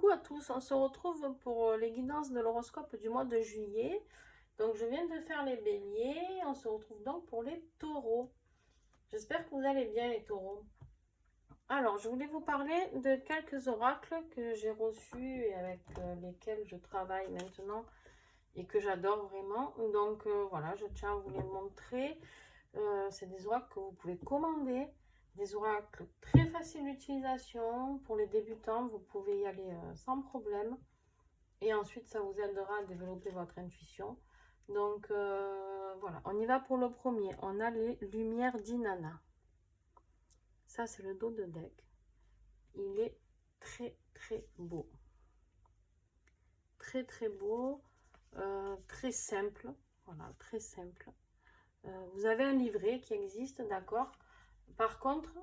Coucou à tous, on se retrouve pour les guidances de l'horoscope du mois de juillet. Donc je viens de faire les béliers, on se retrouve donc pour les taureaux. J'espère que vous allez bien les taureaux. Alors je voulais vous parler de quelques oracles que j'ai reçus et avec lesquels je travaille maintenant et que j'adore vraiment. Donc voilà, je tiens à vous les montrer. C'est des oracles que vous pouvez commander. Des oracles très faciles d'utilisation. Pour les débutants, vous pouvez y aller sans problème. Et ensuite, ça vous aidera à développer votre intuition. Donc, voilà. On y va pour le premier. On a les lumières d'Inanna. Ça, c'est le dos de deck. Il est très, très beau. Très, très beau. Très simple. Voilà, très simple. Vous avez un livret qui existe, d'accord. Par contre,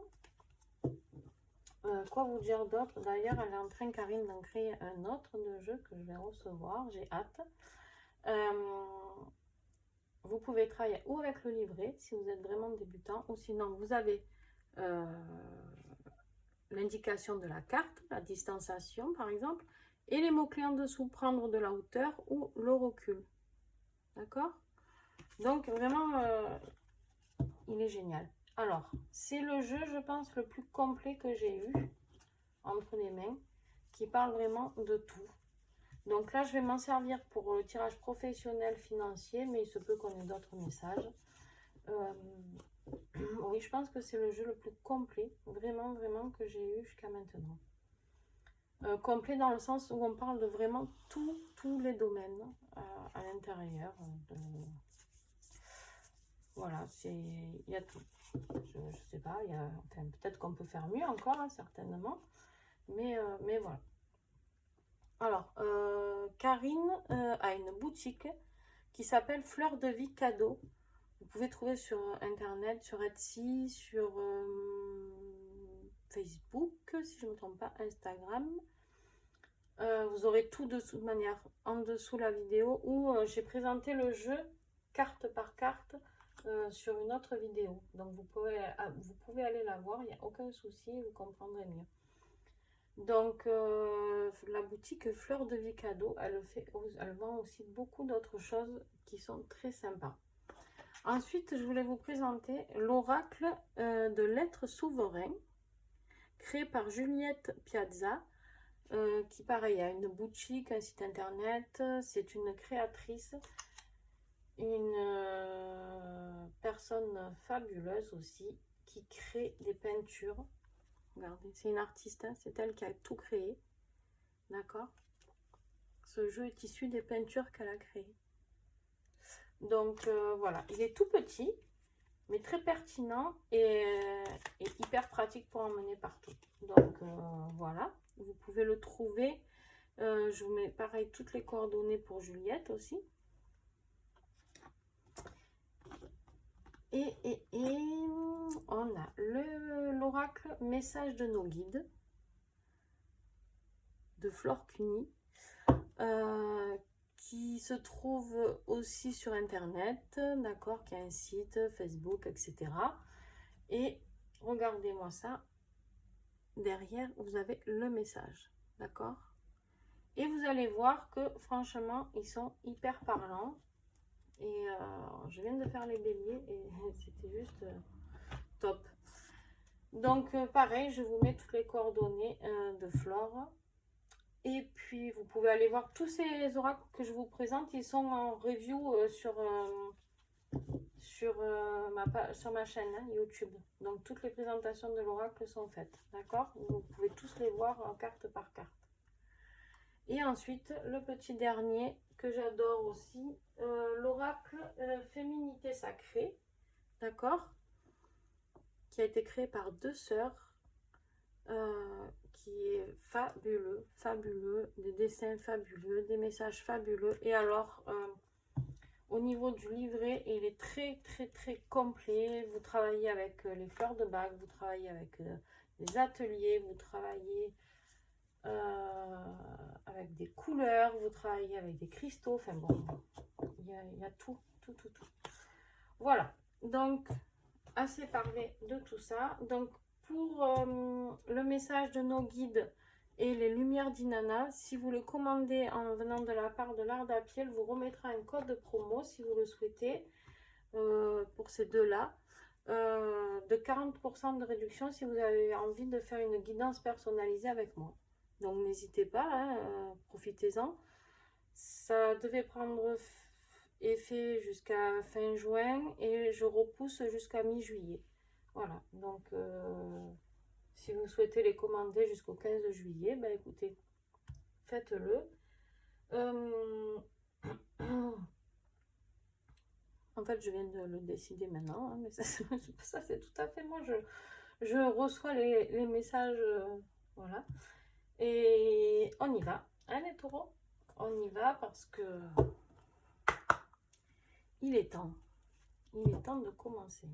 quoi vous dire d'autre? D'ailleurs, elle est en train, Karine, d'en créer un autre de jeu que je vais recevoir. J'ai hâte. Vous pouvez travailler ou avec le livret si vous êtes vraiment débutant, ou sinon vous avez l'indication de la carte, la distanciation par exemple, et les mots-clés en dessous, prendre de la hauteur ou le recul. D'accord? Donc vraiment, il est génial. Alors, c'est le jeu, je pense, le plus complet que j'ai eu entre les mains, qui parle vraiment de tout. Donc là, je vais m'en servir pour le tirage professionnel financier, mais il se peut qu'on ait d'autres messages. Oui, je pense que c'est le jeu le plus complet, vraiment, vraiment, que j'ai eu jusqu'à maintenant. Complet dans le sens où on parle de vraiment tous les domaines à l'intérieur. Voilà, il y a tout. Je sais pas, enfin, peut-être qu'on peut faire mieux encore, hein, certainement. Mais voilà. Alors, Karine a une boutique qui s'appelle Fleur de Vie Cadeau. Vous pouvez trouver sur Internet, sur Etsy, sur Facebook, si je ne me trompe pas, Instagram. Vous aurez tout de toute manière en dessous la vidéo où j'ai présenté le jeu carte par carte sur une autre vidéo. Donc vous pouvez aller la voir, il n'y a aucun souci, vous comprendrez mieux. Donc la boutique Fleur de Vie Cadeau, elle vend aussi beaucoup d'autres choses qui sont très sympas. Ensuite, je voulais vous présenter l'oracle de l'être souverain, créé par Juliette Piazza, qui pareil a une boutique, un site internet. C'est une créatrice, une personne fabuleuse aussi, qui crée des peintures. Regardez, c'est une artiste, hein, c'est elle qui a tout créé. D'accord? Ce jeu est issu des peintures qu'elle a créées. Donc voilà, il est tout petit, mais très pertinent et hyper pratique pour emmener partout. Donc voilà, vous pouvez le trouver. Je vous mets pareil toutes les coordonnées pour Juliette aussi. Et on a l'oracle message de nos guides de Flore Cuny, qui se trouve aussi sur internet, d'accord, qui a un site, Facebook, etc. Et regardez-moi ça, derrière vous avez le message, d'accord, et vous allez voir que franchement ils sont hyper parlants. Et je viens de faire les béliers et c'était juste top. Donc pareil, je vous mets toutes les coordonnées de Flore. Et puis vous pouvez aller voir tous ces oracles que je vous présente. Ils sont en review sur ma chaîne hein, YouTube. Donc toutes les présentations de l'oracle sont faites. D'accord? Vous pouvez tous les voir en carte par carte. Et ensuite, le petit dernier que j'adore aussi, l'oracle Féminité Sacrée, d'accord, qui a été créé par deux sœurs, qui est fabuleux, fabuleux, des dessins fabuleux, des messages fabuleux. Et alors, au niveau du livret, il est très, très, très complet. Vous travaillez avec les fleurs de bac, vous travaillez avec des ateliers, vous travaillez avec des couleurs, vous travaillez avec des cristaux, enfin bon, il y a tout. Voilà, donc assez parlé de tout ça. Donc pour le message de nos guides Et les lumières d'Inanna, si vous le commandez en venant de la part de l'Art d'Apiel, vous remettra un code de promo si vous le souhaitez pour ces deux-là. De 40% de réduction si vous avez envie de faire une guidance personnalisée avec moi. Donc n'hésitez pas, hein, profitez-en. Ça devait prendre effet jusqu'à fin juin et je repousse jusqu'à mi-juillet. Voilà, donc si vous souhaitez les commander jusqu'au 15 juillet, ben écoutez, faites-le. En fait, je viens de le décider maintenant, hein, mais ça c'est tout à fait moi. Je reçois les messages, voilà. Et on y va, hein, les taureaux? On y va parce que il est temps. Il est temps de commencer.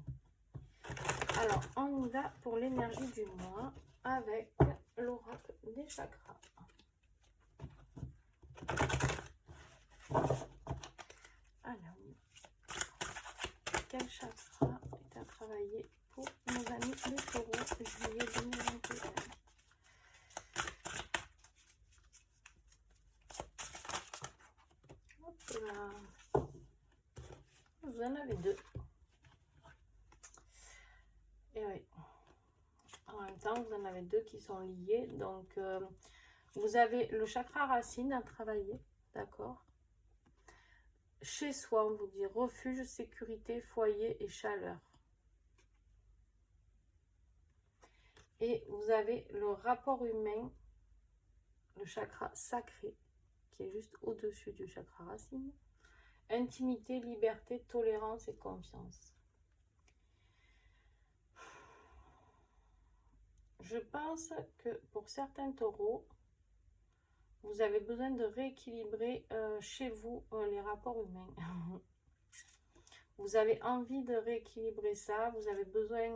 Alors, on y va pour l'énergie du mois avec l'oracle des chakras. Alors, quel chakra est à travailler pour nos amis les taureaux juillet 2021? Hop là. Vous en avez deux. Et oui. En même temps, vous en avez deux qui sont liés. Donc, vous avez le chakra racine à travailler. D'accord? Chez soi, on vous dit refuge, sécurité, foyer et chaleur. Et vous avez le rapport humain, le chakra sacré, qui est juste au-dessus du chakra racine. Intimité, liberté, tolérance et confiance. Je pense que pour certains taureaux, vous avez besoin de rééquilibrer chez vous les rapports humains. Vous avez envie de rééquilibrer ça, vous avez besoin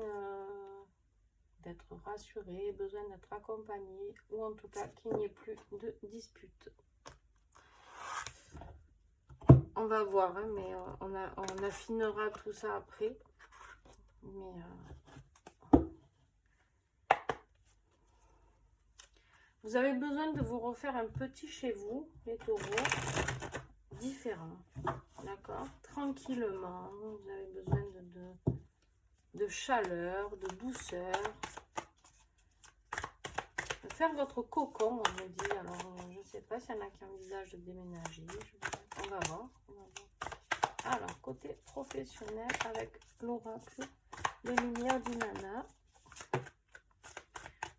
d'être rassuré, besoin d'être accompagné, ou en tout cas qu'il n'y ait plus de disputes. On va voir, hein, mais on affinera tout ça après. Mais vous avez besoin de vous refaire un petit chez vous, les taureaux, différent. D'accord? Tranquillement, vous avez besoin de chaleur, de douceur. De faire votre cocon, on me dit. Alors, je ne sais pas s'il y en a qui envisagent de déménager. On va voir. Alors, côté professionnel, avec l'oracle, les lumières d'Inanna.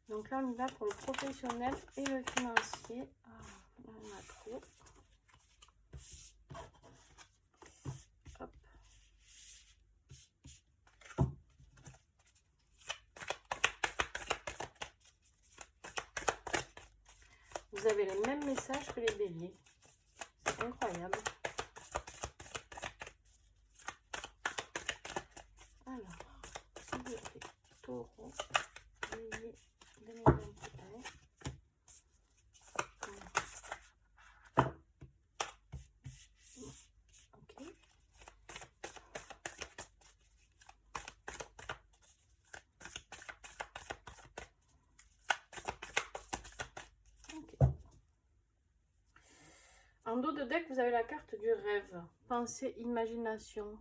Donc là, on y va pour le professionnel et le financier. Ah, là, on a trop. Hop. Vous avez les mêmes messages que les béliers. C'est incroyable. Alors, les taureaux, bélier 2021. Ok. En dos de deck, vous avez la carte du rêve. Pensée, imagination.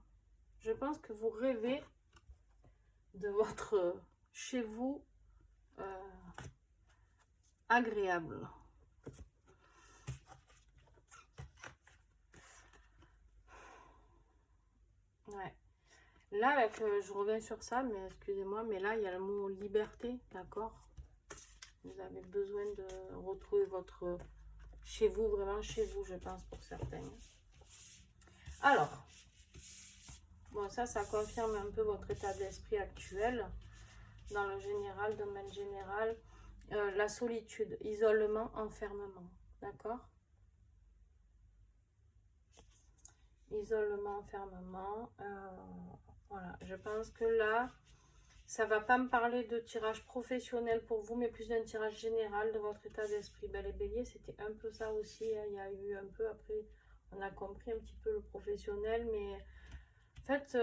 Je pense que vous rêvez de votre chez vous agréable. Ouais. Là, avec, je reviens sur ça, mais excusez-moi, mais là, il y a le mot liberté, d'accord? Vous avez besoin de retrouver votre chez vous, vraiment chez vous, je pense, pour certains. Alors, bon, ça confirme un peu votre état d'esprit actuel. Dans le général, domaine général, la solitude, isolement, enfermement, d'accord? Isolement, enfermement, voilà, je pense que là, ça va pas me parler de tirage professionnel pour vous, mais plus d'un tirage général de votre état d'esprit. Ben, les béliers, c'était un peu ça aussi, hein. Il y a eu un peu, après, on a compris un petit peu le professionnel, mais en fait,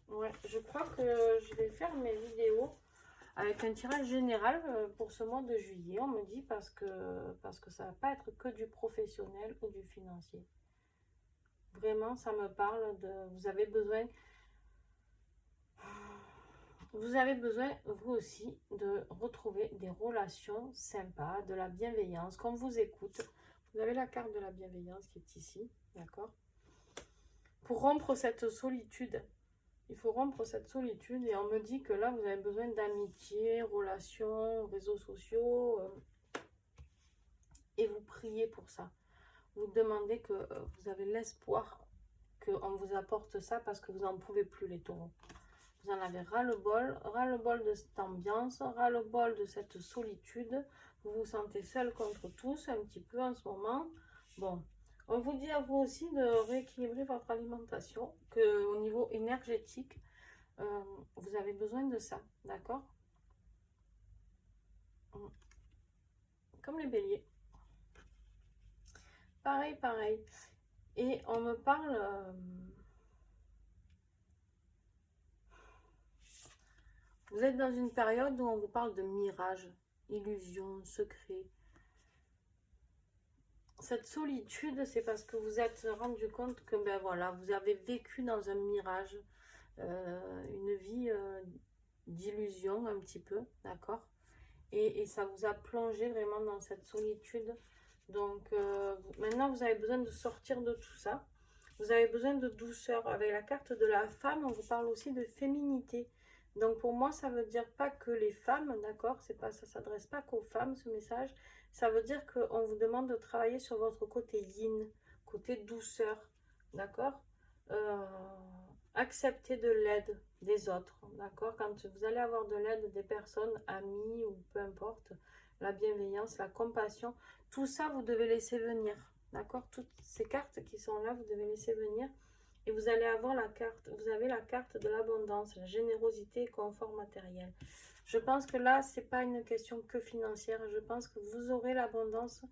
ouais, je crois que je vais faire mes vidéos avec un tirage général pour ce mois de juillet, on me dit, parce que ça va pas être que du professionnel ou du financier. Vraiment, ça me parle de... Vous avez besoin, vous aussi, de retrouver des relations sympas, de la bienveillance, qu'on vous écoute. Vous avez la carte de la bienveillance qui est ici, d'accord? Pour rompre cette solitude, il faut rompre cette solitude et on me dit que là, vous avez besoin d'amitié, relations, réseaux sociaux et vous priez pour ça. Vous demandez que vous avez l'espoir qu'on vous apporte ça parce que vous n'en pouvez plus les taureaux. Vous en avez ras-le-bol de cette ambiance, ras-le-bol de cette solitude. Vous vous sentez seul contre tous un petit peu en ce moment. Bon, on vous dit à vous aussi de rééquilibrer votre alimentation, qu'au niveau énergétique, vous avez besoin de ça, d'accord? Comme les béliers. Pareil, pareil. Et on me parle... vous êtes dans une période où on vous parle de mirage, illusion, secret. Cette solitude, c'est parce que vous êtes rendu compte que ben voilà, vous avez vécu dans un mirage, une vie d'illusion un petit peu, d'accord? Et ça vous a plongé vraiment dans cette solitude. Donc maintenant, vous avez besoin de sortir de tout ça. Vous avez besoin de douceur. Avec la carte de la femme, on vous parle aussi de féminité. Donc pour moi, ça veut dire pas que les femmes, d'accord? C'est pas, ça s'adresse pas qu'aux femmes, ce message. Ça veut dire qu'on vous demande de travailler sur votre côté yin, côté douceur, d'accord? Accepter de l'aide des autres, d'accord? Quand vous allez avoir de l'aide des personnes, amies ou peu importe, la bienveillance, la compassion, tout ça, vous devez laisser venir, d'accord? Toutes ces cartes qui sont là, vous devez laisser venir. Et vous allez avoir la carte, vous avez la carte de l'abondance, la générosité et confort matériel. Je pense que là, c'est pas une question que financière. Je pense que vous aurez l'abondance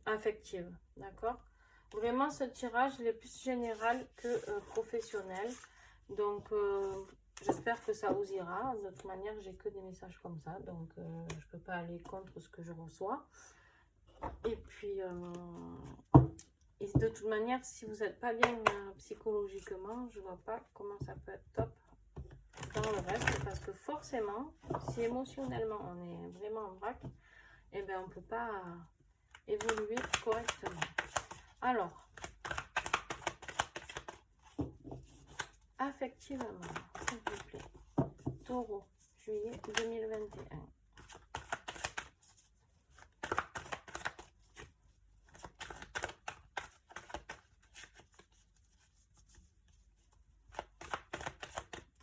affective, d'accord? Vraiment, ce tirage, il est plus général que professionnel. Donc, j'espère que ça vous ira. De toute manière, j'ai que des messages comme ça. Donc, je ne peux pas aller contre ce que je reçois. Et puis, et de toute manière, si vous n'êtes pas bien psychologiquement, je ne vois pas comment ça peut être top dans le reste. Parce que forcément, si émotionnellement, on est vraiment en vrac, eh bien, on ne peut pas évoluer correctement. Alors, affectivement, s'il vous plaît, Taureau, juillet 2021.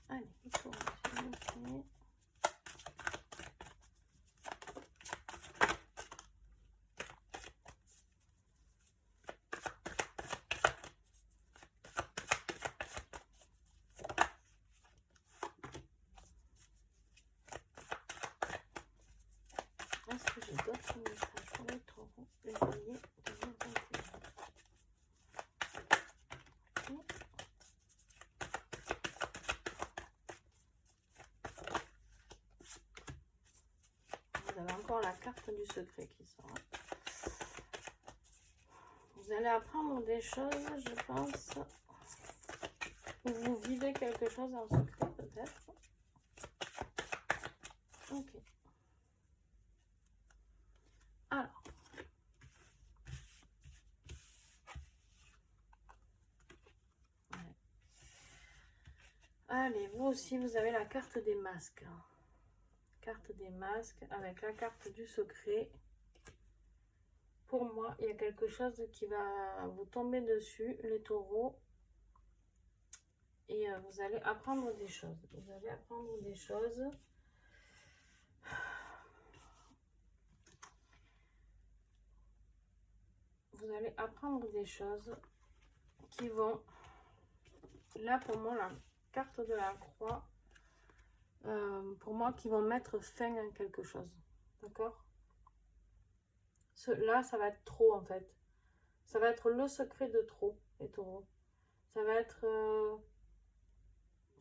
Allez, Taureau, s'il vous plaît. Est-ce que j'ai d'autres messages pour les taureaux de juillet 2021? Vous avez encore la carte du secret qui sort. Vous allez apprendre des choses, je pense. Vous vivez quelque chose en secret, peut-être. Ok. Alors. Allez, vous aussi, vous avez la carte des masques. Carte des masques avec la carte du secret. Pour moi, il y a quelque chose qui va vous tomber dessus, les taureaux. Et vous allez apprendre des choses. Vous allez apprendre des choses. Vous allez apprendre des choses qui vont... Là, pour moi, la carte de la croix, pour moi, qui vont mettre fin à quelque chose. D'accord? Là, ça va être trop, en fait. Ça va être le secret de trop, les taureaux. Ça va être...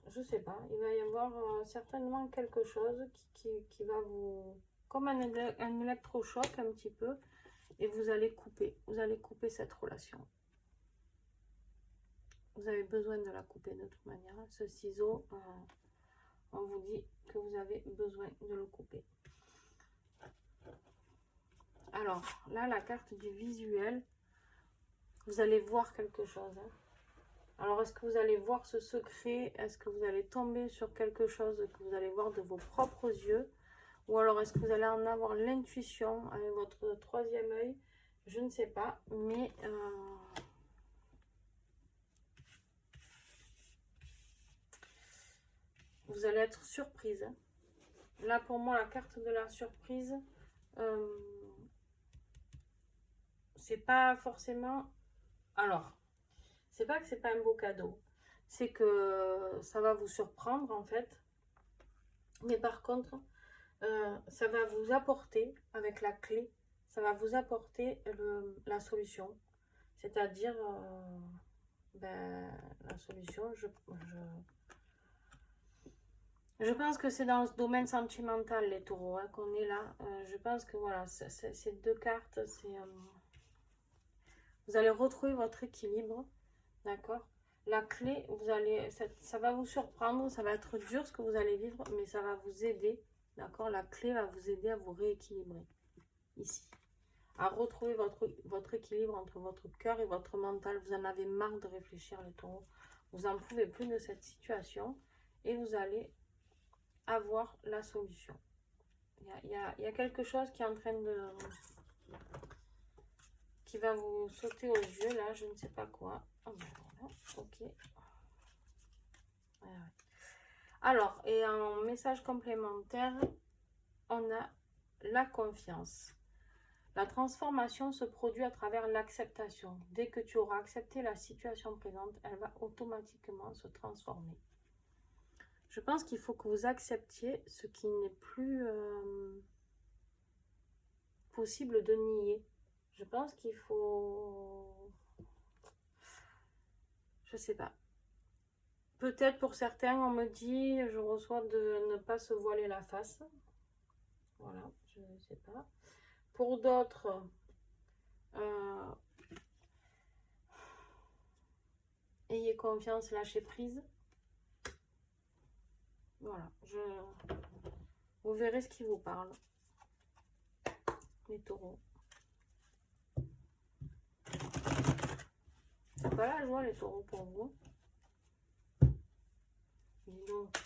je sais pas, il va y avoir certainement quelque chose qui va vous... Comme un électrochoc un petit peu. Et vous allez couper cette relation. Vous avez besoin de la couper de toute manière. Ce ciseau, on vous dit que vous avez besoin de le couper. Alors, là, la carte du visuel, vous allez voir quelque chose. Hein. Alors, est-ce que vous allez voir ce secret? Est-ce que vous allez tomber sur quelque chose que vous allez voir de vos propres yeux? Ou alors, est-ce que vous allez en avoir l'intuition avec votre troisième œil? Je ne sais pas, mais... vous allez être surprise. Hein. Là, pour moi, la carte de la surprise, c'est pas forcément... Alors, c'est pas que c'est pas un beau cadeau. C'est que ça va vous surprendre, en fait. Mais par contre, ça va vous apporter, avec la clé, ça va vous apporter la solution. C'est-à-dire, la solution, je pense que c'est dans ce domaine sentimental, les taureaux, hein, qu'on est là. Je pense que voilà, ces deux cartes, c'est... vous allez retrouver votre équilibre, d'accord? La clé, ça va vous surprendre, ça va être dur ce que vous allez vivre, mais ça va vous aider, d'accord? La clé va vous aider à vous rééquilibrer, ici. À retrouver votre équilibre entre votre cœur et votre mental. Vous en avez marre de réfléchir, les taureaux. Vous n'en pouvez plus de cette situation et vous allez avoir la solution. Il y a quelque chose qui est en train de... qui va vous sauter aux yeux, là, je ne sais pas quoi. Oh, ben voilà, ok. Ouais. Alors, et en message complémentaire, on a la confiance. La transformation se produit à travers l'acceptation. Dès que tu auras accepté la situation présente, elle va automatiquement se transformer. Je pense qu'il faut que vous acceptiez ce qui n'est plus possible de nier. Je pense qu'il faut... Je sais pas. Peut-être pour certains, on me dit, je reçois de ne pas se voiler la face. Voilà, je ne sais pas. Pour d'autres, ayez confiance, lâchez prise. Voilà, vous verrez ce qui vous parle. Les taureaux. C'est pas la joie, les taureaux, pour vous. Dis donc.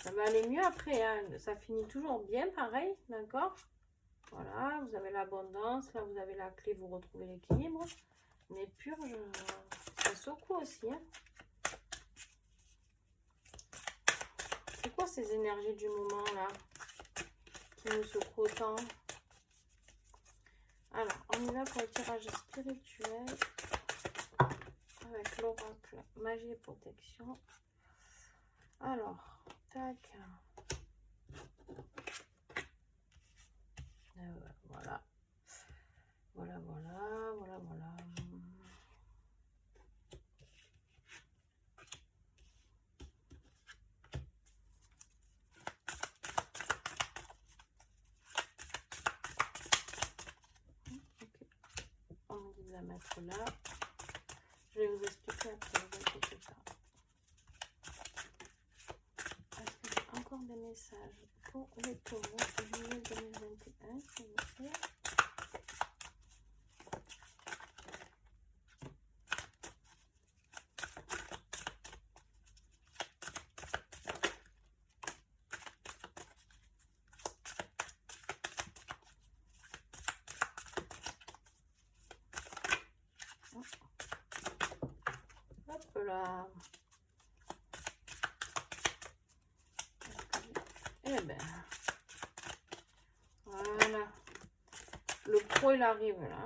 Ça va aller mieux après, hein. Ça finit toujours bien, pareil, d'accord? Voilà, vous avez l'abondance, là vous avez la clé, vous retrouvez l'équilibre. Mais purge, ça secoue aussi, hein. C'est quoi ces énergies du moment, là, qui nous secouent autant? Alors, on y va pour le tirage spirituel avec l'oracle magie et protection. Alors, tac. Voilà. Voilà. Okay. On me dit de la mettre là. Je vais vous expliquer après, ne vous inquiétez pas. Est-ce que j'ai encore des messages pour les taureaux juillet 2021, s'il vous plaît? Hop là. Eh ben, voilà. Le pro, il arrive là.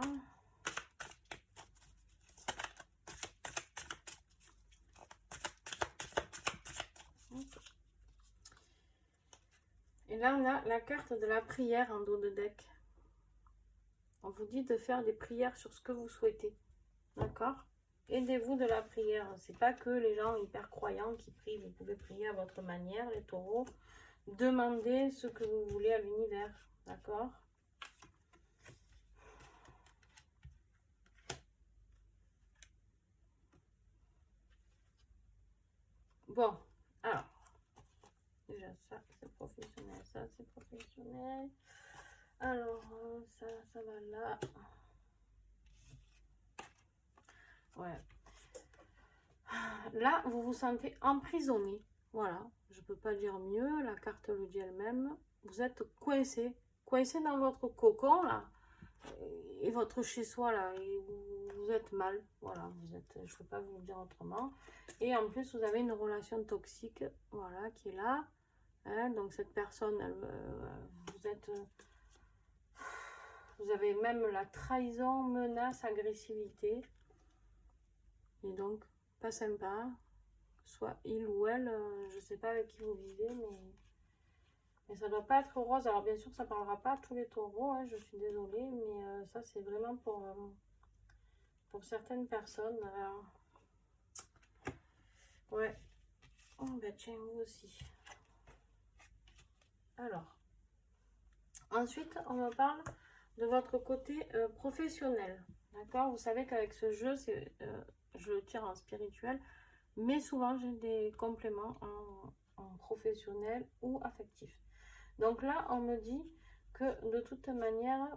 Et là, on a la carte de la prière en dos de deck. On vous dit de faire des prières sur ce que vous souhaitez. D'accord? aidez-vous de la prière. C'est pas que les gens hyper croyants qui prient. Vous pouvez prier à votre manière, les taureaux. Demandez ce que vous voulez à l'univers. D'accord? Bon, alors, déjà ça, c'est professionnel, ça, c'est professionnel. Alors, ça va là. Ouais. Là, vous vous sentez emprisonné. Voilà, je peux pas dire mieux, la carte le dit elle-même. Vous êtes coincé. Coincé dans votre cocon, là. Et votre chez-soi, là. Et vous êtes mal. Voilà, vous êtes, je peux pas vous le dire autrement. Et en plus, vous avez une relation toxique, voilà, qui est là. Hein, donc cette personne, vous êtes... vous avez même la trahison, menace, agressivité. Et donc, pas sympa. Soit il ou elle, je sais pas avec qui vous vivez, mais ça doit pas être rose. Alors bien sûr, ça parlera pas à tous les taureaux, hein, je suis désolée, mais ça c'est vraiment pour certaines personnes. Alors... ouais. Oh bah tiens, vous aussi. Alors, ensuite, on me parle de votre côté professionnel. D'accord? Vous savez qu'avec ce jeu, je le tire en spirituel, mais souvent j'ai des compléments en professionnel ou affectif. Donc là, on me dit que de toute manière,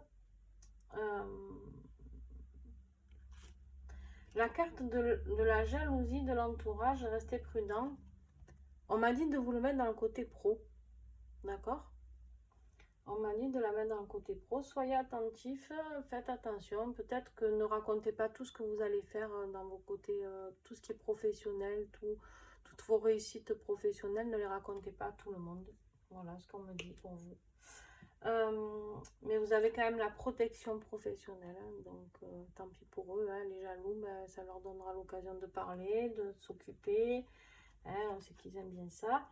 la carte de la jalousie de l'entourage, restez prudent. On m'a dit de vous le mettre dans le côté pro. D'accord? On m'a dit de la mettre dans le côté pro. Soyez attentifs, faites attention. Peut-être que ne racontez pas tout ce que vous allez faire dans vos côtés, tout ce qui est professionnel, toutes vos réussites professionnelles, ne les racontez pas à tout le monde. Voilà ce qu'on me dit pour vous. Mais vous avez quand même la protection professionnelle, hein, donc tant pis pour eux, hein, les jaloux, ben, ça leur donnera l'occasion de parler, de s'occuper, hein, on sait qu'ils aiment bien ça.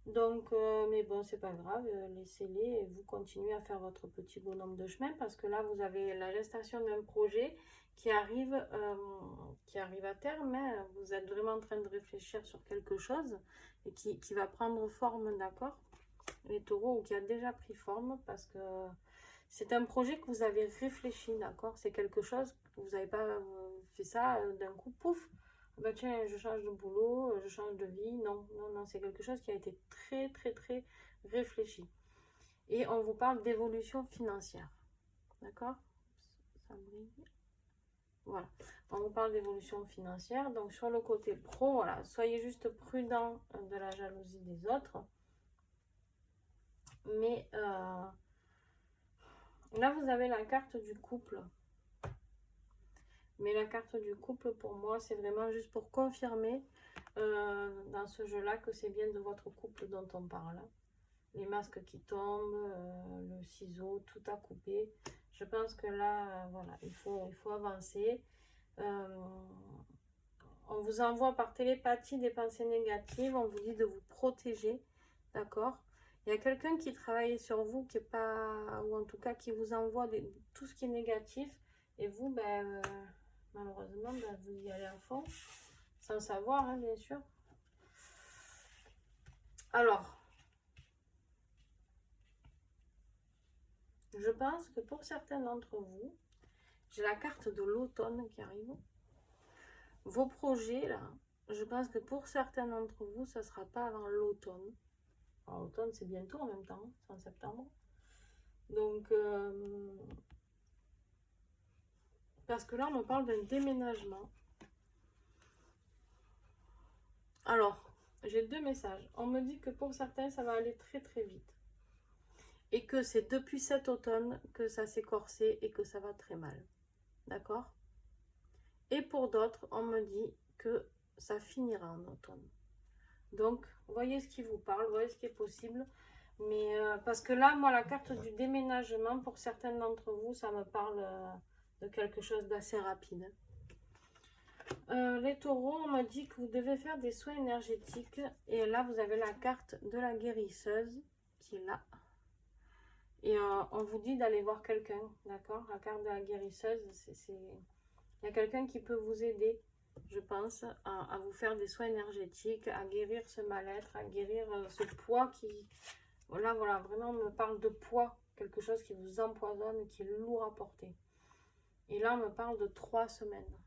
Donc, mais bon, c'est pas grave, laissez-les et vous continuez à faire votre petit bonhomme de chemin parce que là, vous avez la gestation d'un projet qui arrive à terme. Hein. Vous êtes vraiment en train de réfléchir sur quelque chose et qui va prendre forme, d'accord? Les taureaux, ou qui a déjà pris forme parce que c'est un projet que vous avez réfléchi, d'accord? C'est quelque chose que vous n'avez pas fait ça d'un coup, pouf! Bah tiens, je change de boulot, je change de vie. Non, non, non, c'est quelque chose qui a été très, très, très réfléchi. Et on vous parle d'évolution financière. D'accord? Ça brille. Voilà. On vous parle d'évolution financière. Donc, sur le côté pro, voilà, soyez juste prudent de la jalousie des autres. Mais là, vous avez la carte du couple. Mais la carte du couple, pour moi, c'est vraiment juste pour confirmer dans ce jeu-là que c'est bien de votre couple dont on parle. Les masques qui tombent, le ciseau, tout à couper. Je pense que là, voilà, il faut avancer. On vous envoie par télépathie des pensées négatives. On vous dit de vous protéger, d'accord? Il y a quelqu'un qui travaille sur vous, qui est pas, ou en tout cas qui vous envoie tout ce qui est négatif. Et vous, ben, malheureusement, ben, vous y allez à fond, sans savoir, hein, bien sûr. Alors, je pense que pour certains d'entre vous, j'ai la carte de l'automne qui arrive. Vos projets, là, je pense que pour certains d'entre vous, ça ne sera pas avant l'automne. L'automne, c'est bientôt en même temps, c'est en septembre. Donc, parce que là, on me parle d'un déménagement. Alors, j'ai deux messages. On me dit que pour certains, ça va aller très très vite. Et que c'est depuis cet automne que ça s'est corsé et que ça va très mal. D'accord? Et pour d'autres, on me dit que ça finira en automne. Donc, voyez ce qui vous parle, voyez ce qui est possible. Mais parce que là, moi, la carte du déménagement, pour certains d'entre vous, ça me parle de quelque chose d'assez rapide. Les taureaux, on me dit que vous devez faire des soins énergétiques. Et là, vous avez la carte de la guérisseuse qui est là. Et on vous dit d'aller voir quelqu'un, d'accord? La carte de la guérisseuse, il y a quelqu'un qui peut vous aider. je pense, à vous faire des soins énergétiques, à guérir ce mal-être, à guérir ce poids qui, voilà, vraiment on me parle de poids, quelque chose qui vous empoisonne, qui est lourd à porter. Et là, on me parle de 3 semaines.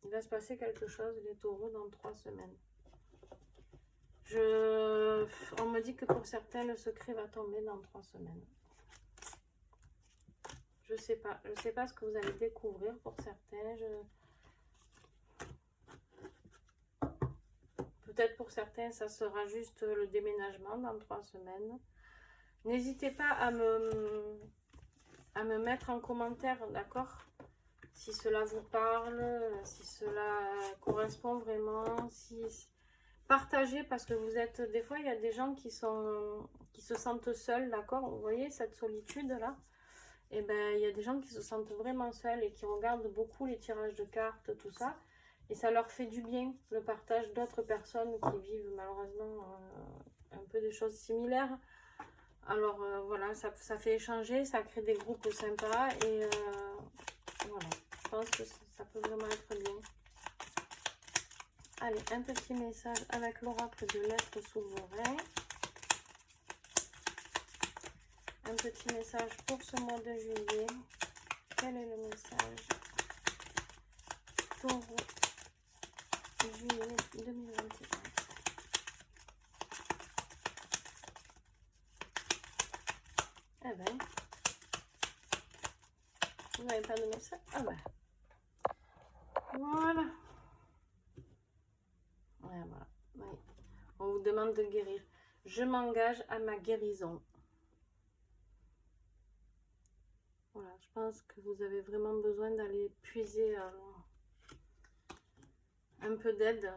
Il va se passer quelque chose, les taureaux, dans 3 semaines. On me dit que pour certains, le secret va tomber dans 3 semaines. Je sais pas ce que vous allez découvrir pour certains. Peut-être pour certains, ça sera juste le déménagement dans 3 semaines. N'hésitez pas à me mettre en commentaire, d'accord? Si cela vous parle, si cela correspond vraiment, partagez, parce que vous êtes, des fois, il y a des gens qui se sentent seuls, d'accord? Vous voyez cette solitude-là? Et ben, il y a des gens qui se sentent vraiment seuls et qui regardent beaucoup les tirages de cartes, tout ça. Et ça leur fait du bien, le partage d'autres personnes qui vivent malheureusement un peu des choses similaires. Alors voilà, ça fait échanger, ça crée des groupes sympas et voilà, je pense que ça peut vraiment être bien. Allez, un petit message avec l'oracle de l'être souverain. Un petit message pour ce mois de juillet. Quel est le message? Taureau, juillet 2021. Eh ben, vous n'avez pas de message? Ah ben, voilà. Ouais, voilà. Oui. On vous demande de guérir. Je m'engage à ma guérison. Voilà, je pense que vous avez vraiment besoin d'aller puiser un peu d'aide.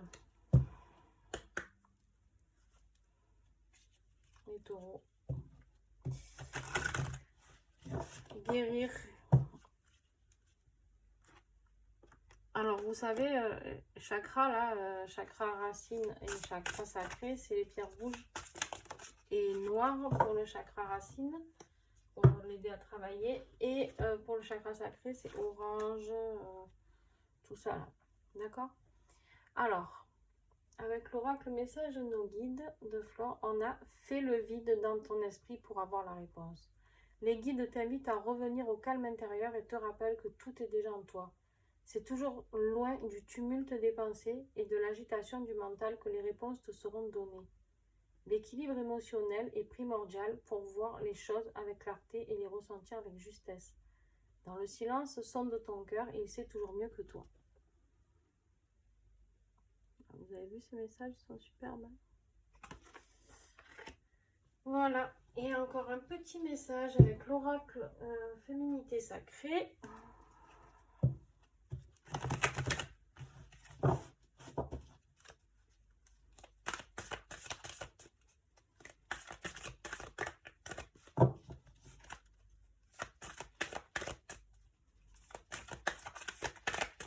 Les taureaux. Guérir. Alors, vous savez, chakra, là, chakra racine et chakra sacré, c'est les pierres rouges et noires pour le chakra racine, pour l'aider à travailler. Et pour le chakra sacré, c'est orange, tout ça là. D'accord? Alors, avec l'oracle message de nos guides de Flore, on a fait le vide dans ton esprit pour avoir la réponse. Les guides t'invitent à revenir au calme intérieur et te rappellent que tout est déjà en toi. C'est toujours loin du tumulte des pensées et de l'agitation du mental que les réponses te seront données. L'équilibre émotionnel est primordial pour voir les choses avec clarté et les ressentir avec justesse. Dans le silence, sonde ton cœur et il sait toujours mieux que toi. Vous avez vu ces messages, ils sont superbes. Voilà, et encore un petit message avec l'oracle féminité sacrée.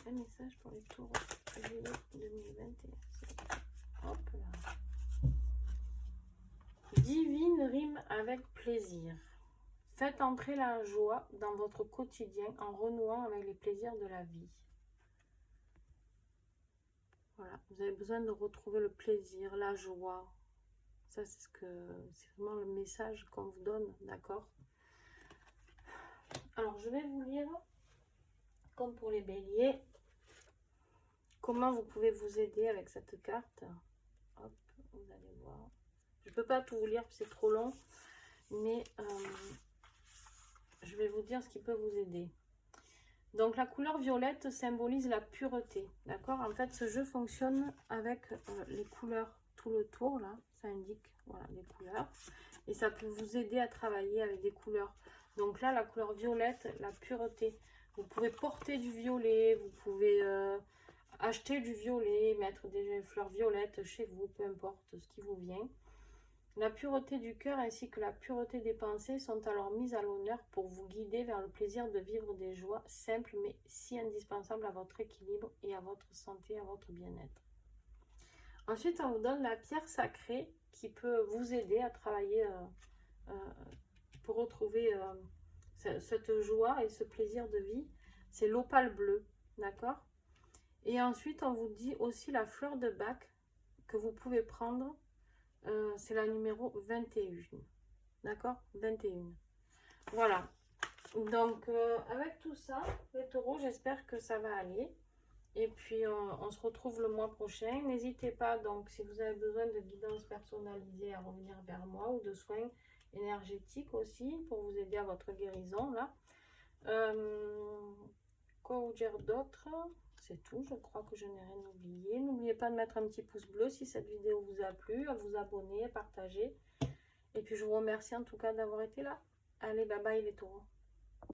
Un message pour les taureaux, juillet 2021. Hop là. Divine rime avec plaisir. Faites entrer la joie dans votre quotidien en renouant avec les plaisirs de la vie. Voilà, vous avez besoin de retrouver le plaisir, la joie. Ça, c'est vraiment le message qu'on vous donne, d'accord? Alors, je vais vous lire, comme pour les béliers, comment vous pouvez vous aider avec cette carte. Hop, vous allez voir. Je ne peux pas tout vous lire, c'est trop long, mais je vais vous dire ce qui peut vous aider. Donc, la couleur violette symbolise la pureté, d'accord? En fait, ce jeu fonctionne avec les couleurs tout le tour, là. Ça indique, voilà, les couleurs. Et ça peut vous aider à travailler avec des couleurs. Donc là, la couleur violette, la pureté. Vous pouvez porter du violet, vous pouvez acheter du violet, mettre des fleurs violettes chez vous, peu importe ce qui vous vient. La pureté du cœur ainsi que la pureté des pensées sont alors mises à l'honneur pour vous guider vers le plaisir de vivre des joies simples mais si indispensables à votre équilibre et à votre santé, à votre bien-être. Ensuite, on vous donne la pierre sacrée qui peut vous aider à travailler pour retrouver cette joie et ce plaisir de vie. C'est l'opale bleu, d'accord? Et ensuite, on vous dit aussi la fleur de bac que vous pouvez prendre. C'est la numéro 21. D'accord? 21. Voilà. Donc, avec tout ça, les taureaux, j'espère que ça va aller. Et puis, on se retrouve le mois prochain. N'hésitez pas, donc, si vous avez besoin de guidance personnalisée, à revenir vers moi ou de soins énergétiques aussi pour vous aider à votre guérison, là. Quoi vous dire d'autre? C'est tout, je crois que je n'ai rien oublié. N'oubliez pas de mettre un petit pouce bleu si cette vidéo vous a plu, à vous abonner, à partager. Et puis, je vous remercie en tout cas d'avoir été là. Allez, bye bye les taureaux.